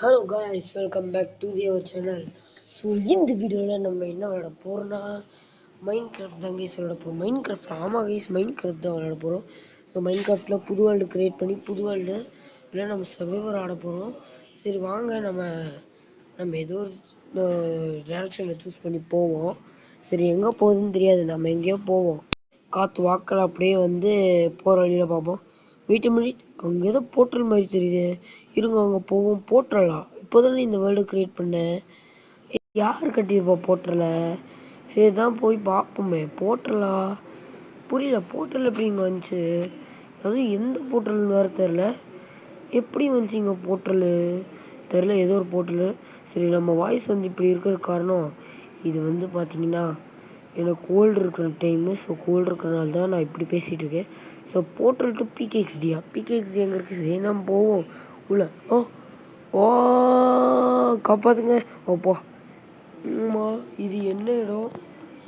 Hello guys, welcome back to our channel. So இந்த வீடியோவில் நம்ம என்ன விளையாட போகிறோம்னா மைண்ட் கிராஃப்ட் தான் கைஸ் விளையாட போகிறோம். மைண்ட் கிராஃப்ட், ஆமாம் கைஸ், மைண்ட் கிராஃப்ட் தான் விளையாட போகிறோம். ஸோ மைண்ட் கிராஃப்டில் புது வேர்ல்டு க்ரியேட் பண்ணி புது வேர்ல்டு இல்லை நம்ம சர்வைவர் ஆட போகிறோம். சரி வாங்க, நம்ம ஏதோ ஒரு டேரக்ஷனில் சூஸ் பண்ணி போவோம். சரி எங்கே போகுதுன்னு தெரியாது, நம்ம எங்கேயோ போவோம். காற்று வாக்கில் அப்படியே வந்து போகிற வழியில் பார்ப்போம். வீட்டு முன்னாடி அங்கே ஏதோ போர்ட்டல் மாதிரி தெரியுது. இருங்க அங்கே போவோம். போர்ட்டலா? இப்போதானே இந்த வேர்ல்டு க்ரியேட் பண்ணேன். யார் கட்டியிருப்பா போர்ட்டலை? சரி தான் போய் பார்ப்போமே. போர்ட்டலா? புரியல. போர்ட்டல் எப்படி இங்கே வந்துச்சு? அதுவும் எந்த போர்ட்டல்னு வேறு தெரில. எப்படி வந்துச்சு இங்கே போர்ட்டலு? தெரில, ஏதோ ஒரு போர்ட்டலு. சரி, நம்ம வாய்ஸ் வந்து இப்படி இருக்கிற காரணம் இது வந்து பார்த்தீங்கன்னா எனக்கு கோல்டு இருக்கிற டைமு. ஸோ கோல்டு இருக்கிறனால தான் நான் இப்படி பேசிகிட்டு இருக்கேன். ஸோ போர்ட்டல் டு பிகேஎக்ஸ்டியா? பிகேஎக்ஸ்டி எங்கே இருக்குது? சரி நம்ம போவோம் உள்ள. ஓ காப்பாற்றுங்க. ஓப்பா. இது என்ன இடம்?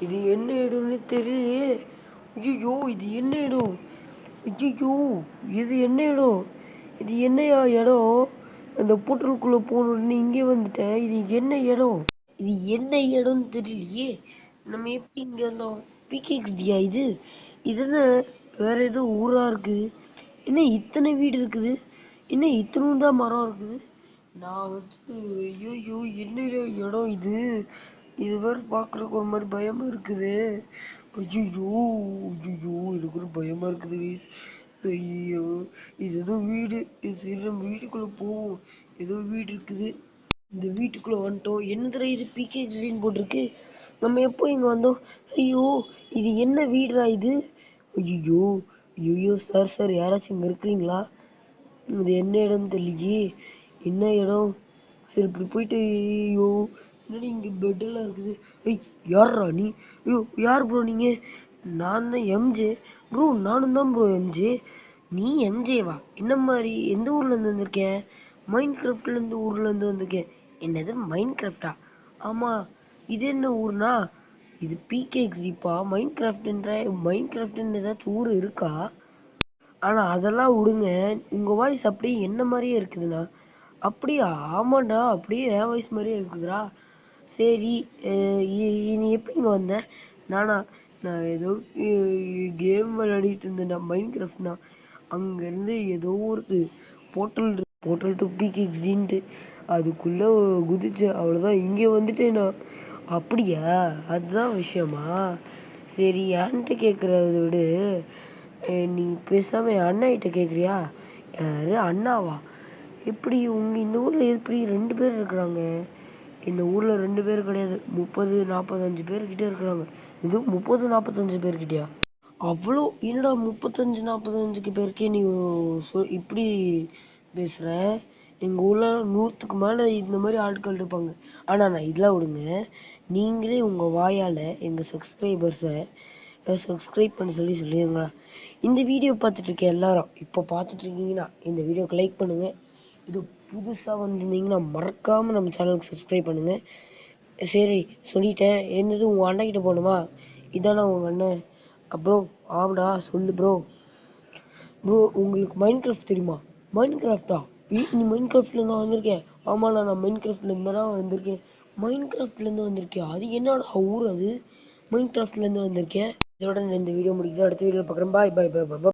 இது என்ன இடம்னு தெரியலையே. ஐயோ, இது என்ன இடம்? ஐயோ, இது என்ன இடம்? இது என்னையா இடம்? அந்த போர்ட்டலுக்குள்ளே போகணுன்னு இங்கே வந்துட்டேன். இது என்ன இடம்? இது என்ன இடம்னு தெரியலையே. நம்ம எப்படி இங்கே வந்தோம்? பிகேஎக்ஸ்டியா இது? என்ன வேற ஏதோ ஊரா இருக்குது? என்ன இத்தனை வீடு இருக்குது? என்ன இத்தனும் தான் மரம் இருக்குது? நான் வந்து ஐயோ, என்ன இடம் இது? இது வேற பார்க்குறதுக்கு ஒரு மாதிரி பயமா இருக்குது. ஐயோ ஐயோ, எனக்கு ஒரு பயமா இருக்குது. ஐயோ, இது ஏதோ வீடு. இது நம்ம வீட்டுக்குள்ள போவோம். ஏதோ வீடு இருக்குது. இந்த வீட்டுக்குள்ள வந்துட்டோம். என்ன இது பிகேஎக்ஸ்டின்னு போட்டிருக்கு? நம்ம எப்போ இங்க வந்தோம்? ஐயோ, இது என்ன வீடுடா இது? ஐயோ ஐயோ, சார் யாராச்சும் இங்க இருக்கிறீங்களா? இது என்ன இடம்னு தெரியலையே. என்ன இடம்? சரி இப்படி போயிட்டு, ஐயோ என்னடி இங்க பெட்டெல்லாம் இருக்குது. ஐய், யார்ரா நீ? ஐயோ, யார் ப்ரோ நீங்க? நான் தான் எம்ஜே ப்ரோ. நானும் தான் ப்ரோ எம்ஜே. நீ எம்ஜேவா? என்ன மாதிரி எந்த ஊர்ல இருந்து வந்திருக்கேன்? மைண்ட் கிராஃப்ட்ல இருந்து ஊர்ல இருந்து வந்திருக்கேன். என்னது மைண்ட் கிராஃப்டா? ஆமா. இது என்ன ஊர்னா? இது பிகேஎக்ஸ்டிப்பா. மைண்ட் கிராஃப்ட்ன்ற ஏதாச்சும் ஊர் இருக்கா? ஆனா அதெல்லாம் விடுங்க. உங்க வாய்ஸ் அப்படியே என்ன மாதிரியே இருக்குதுண்ணா. அப்படியா? ஆமாண்டா, அப்படியே என் வாய்ஸ் மாதிரியே இருக்குதுடா. சரி, நீ எப்படி இங்கே வந்த? நான் ஏதோ கேம் விளையாடிட்டு இருந்தேன்டா, மைண்ட் கிராஃப்ட்னா. அங்கேருந்து ஏதோ ஒரு போர்ட்டல் டு பிகேஎக்ஸ்டின்ட்டு அதுக்குள்ளே குதிச்சு அவ்வளோதான் இங்கே வந்துட்டேன் நான். அப்படியா? அதுதான் விஷயமா? சரி, என்கிட்ட கேட்குறத விடு. நீ பேசாம என் அண்ணா கிட்ட கேட்குறியா? யாரு அண்ணாவா? எப்படி இந்த ஊரில் எப்படி 2 பேர் இருக்கிறாங்க? இந்த ஊரில் 2 பேர் கிடையாது, 30-45 பேர்கிட்ட இருக்கிறாங்க. இது 30-45 பேர்கிட்டயா? அவ்வளோ? என்னடா 35-45 பேருக்கே நீ இப்படி பேசுகிற? எங்கள் ஊரில் 100க்கு மேலே இந்த மாதிரி ஆட்கள் இருப்பாங்க. ஆனால் நான் இதெல்லாம் விடுங்க. நீங்களே உங்கள் வாயால் எங்கள் சப்ஸ்கிரைபர்ஸை சப்ஸ்கிரைப் பண்ண சொல்லிடுங்களா? இந்த வீடியோ பார்த்துட்டு இருக்க எல்லாரும் இப்போ பார்த்துட்டு இருக்கீங்கன்னா இந்த வீடியோக்கு லைக் பண்ணுங்கள். இது புதுசாக வந்திருந்தீங்கன்னா மறக்காமல் நம்ம சேனலுக்கு சப்ஸ்கிரைப் பண்ணுங்கள். சரி சொல்லிட்டேன். என்னது உங்கள் அண்ணன் கிட்ட போகணுமா? இதானா உங்கள் அண்ணன்? அப்புறம் ஆமாடா, சொல்லு ப்ரோ. உங்களுக்கு மைண்ட் கிராஃப்ட் தெரியுமா? மைண்ட் கிராஃப்டா? நீ மைண்ட் கிராஃப்ட்லேருந்து வந்திருக்கேன். ஆமாண்ணா, நான் மைண்ட் கிராஃப்ட்லேருந்து தான் வந்திருக்கேன். மைண்ட் கிராஃப்ட்லேருந்து வந்திருக்கேன்? அது என்னடா ஊர் அது? மைண்ட் கிராஃப்ட்லேருந்து வந்திருக்கேன். இதோட இந்த வீடியோ முடிக்குது. அடுத்த வீடியோ பார்க்குறேன். பாய் பாய் பாய் பாய்.